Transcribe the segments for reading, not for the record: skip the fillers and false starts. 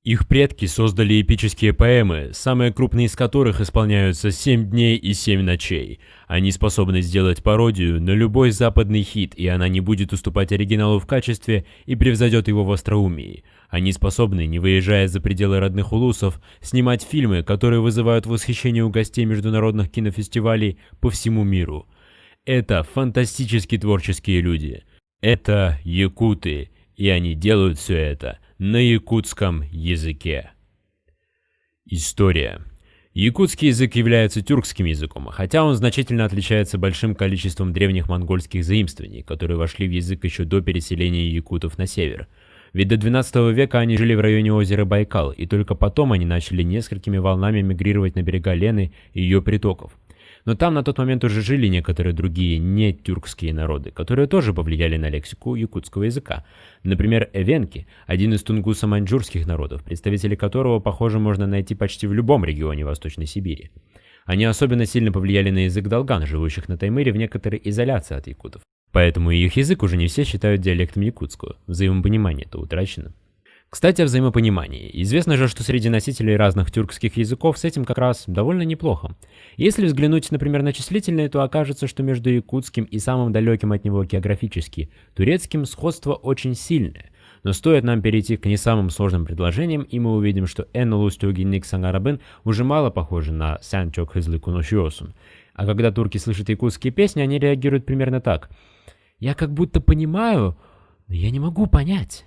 Их предки создали эпические поэмы, самые крупные из которых исполняются 7 дней и 7 ночей. Они способны сделать пародию на любой западный хит, и она не будет уступать оригиналу в качестве и превзойдет его в остроумии. Они способны, не выезжая за пределы родных улусов, снимать фильмы, которые вызывают восхищение у гостей международных кинофестивалей по всему миру. Это фантастически творческие люди. Это якуты, и они делают все это на якутском языке. История. Якутский язык является тюркским языком, хотя он значительно отличается большим количеством древних монгольских заимствований, которые вошли в язык еще до переселения якутов на север. Ведь до 12 века они жили в районе озера Байкал, и только потом они начали несколькими волнами мигрировать на берега Лены и ее притоков. Но там на тот момент уже жили некоторые другие не тюркские народы, которые тоже повлияли на лексику якутского языка. Например, эвенки, один из тунгуса-маньчжурских народов, представители которого, похоже, можно найти почти в любом регионе Восточной Сибири. Они особенно сильно повлияли на язык долган, живущих на Таймыре в некоторой изоляции от якутов. Поэтому и их язык уже не все считают диалектом якутского. Взаимопонимание-то утрачено. Кстати, о взаимопонимании. Известно же, что среди носителей разных тюркских языков с этим как раз довольно неплохо. Если взглянуть, например, на числительные, то окажется, что между якутским и самым далеким от него географически турецким сходство очень сильное. Но стоит нам перейти к не самым сложным предложениям, и мы увидим, что «энолустюгинник сангарабын» уже мало похоже на «сянчок хызлы куношиосун». А когда турки слышат якутские песни, они реагируют примерно так: «Я как будто понимаю, но я не могу понять».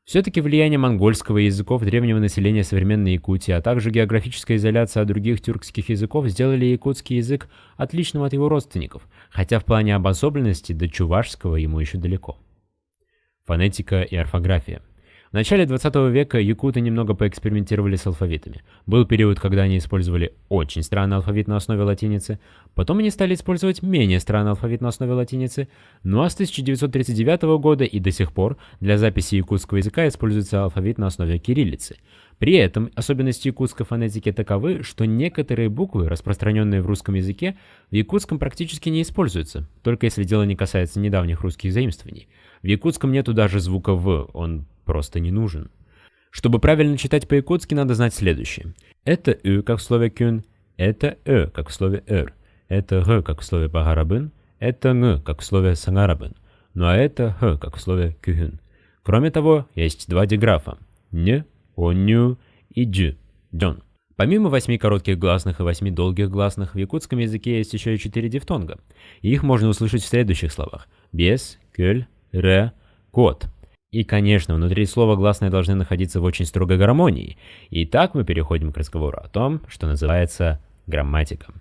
Все-таки влияние монгольского и языков древнего населения современной Якутии, а также географическая изоляция от других тюркских языков сделали якутский язык отличным от его родственников, хотя в плане обособленности до чувашского ему еще далеко. Фонетика и орфография. В начале 20 века якуты немного поэкспериментировали с алфавитами. Был период, когда они использовали очень странный алфавит на основе латиницы, потом они стали использовать менее странный алфавит на основе латиницы, ну а с 1939 года и до сих пор для записи якутского языка используется алфавит на основе кириллицы. При этом особенности якутской фонетики таковы, что некоторые буквы, распространенные в русском языке, в якутском практически не используются, только если дело не касается недавних русских заимствований. В якутском нету даже звука «в», он просто не нужен. Чтобы правильно читать по-якутски, надо знать следующее. Это «ы», как в слове «кюн», это «э», как в слове «эр», это «г», как в слове «багарабын», это «г», как в слове «сангарабын», ну а это «х», как в слове «кюхын». Кроме того, есть два диграфа «н», «оню» и «дж», «джон». Помимо 8 коротких гласных и 8 долгих гласных, в якутском языке есть еще и 4 дифтонга. И их можно услышать в следующих словах: «бес», «кёль», «ре», «кот». И, конечно, внутри слова гласные должны находиться в очень строгой гармонии. Итак, мы переходим к разговору о том, что называется грамматика.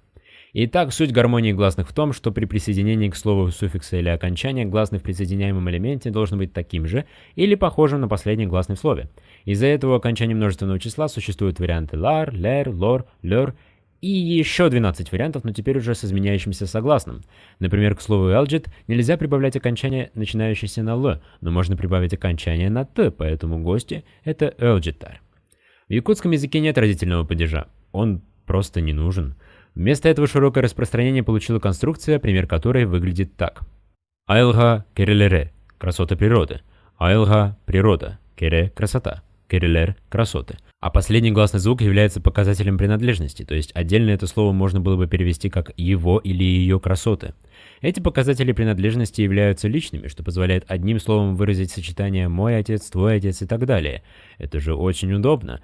Итак, суть гармонии гласных в том, что при присоединении к слову суффикса или окончания гласный в присоединяемом элементе должен быть таким же или похожим на последний гласный в слове. Из-за этого окончания множественного числа существуют варианты лар, лер, лор, лер и еще 12 вариантов, но теперь уже с изменяющимся согласным. Например, к слову «элджит» нельзя прибавлять окончание, начинающееся на «л», но можно прибавить окончание на «т», поэтому гости — это «элджитар». В якутском языке нет родительного падежа, он просто не нужен. Вместо этого широкое распространение получила конструкция, пример которой выглядит так. «Айлга керелере» — красота природы, «айлга» — природа, «кере» — красота, «керелер» — красоты. А последний гласный звук является показателем принадлежности, то есть отдельно это слово можно было бы перевести как «его» или «ее красоты». Эти показатели принадлежности являются личными, что позволяет одним словом выразить сочетание «мой отец», «твой отец» и так далее. Это же очень удобно.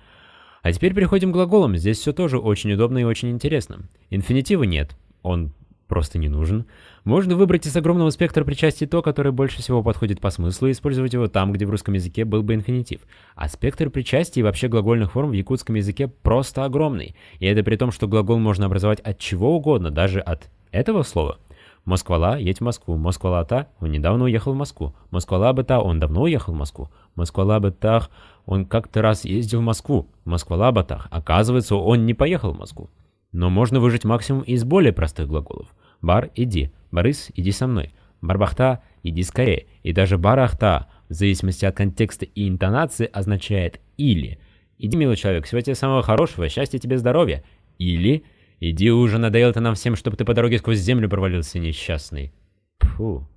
А теперь переходим к глаголам. Здесь все тоже очень удобно и очень интересно. Инфинитива нет, он просто не нужен. Можно выбрать из огромного спектра причастий то, которое больше всего подходит по смыслу, и использовать его там, где в русском языке был бы инфинитив. А спектр причастий и вообще глагольных форм в якутском языке просто огромный. И это при том, что глагол можно образовать от чего угодно, даже от этого слова. Москвала, едь в Москву. Москвала-та, он недавно уехал в Москву. Москвала-бы-та, он давно уехал в Москву. Москвала-бы-тах, он как-то раз ездил в Москву. Москвала-бы-тах, оказывается, он не поехал в Москву. Но можно выжать максимум из более простых глаголов. Бар – иди, Борис – иди со мной, Барбахта – иди скорее, и даже Барахта, в зависимости от контекста и интонации, означает или иди, милый человек, всего тебе самого хорошего, счастья тебе, здоровья, или иди уже, надоело ты нам всем, чтобы ты по дороге сквозь землю провалился, несчастный. Фу.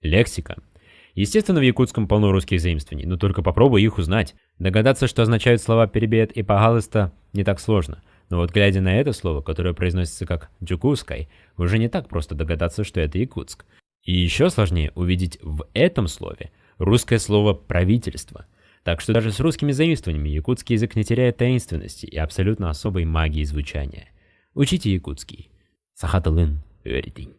Лексика. Естественно, в якутском полно русских заимствований, но только попробуй их узнать. Догадаться, что означают слова «перебед» и «пожалуйста» не так сложно. Но вот глядя на это слово, которое произносится как «джукускай», уже не так просто догадаться, что это Якутск. И еще сложнее увидеть в этом слове русское слово «правительство». Так что даже с русскими заимствованиями якутский язык не теряет таинственности и абсолютно особой магии звучания. Учите якутский. Сахаталын, everything.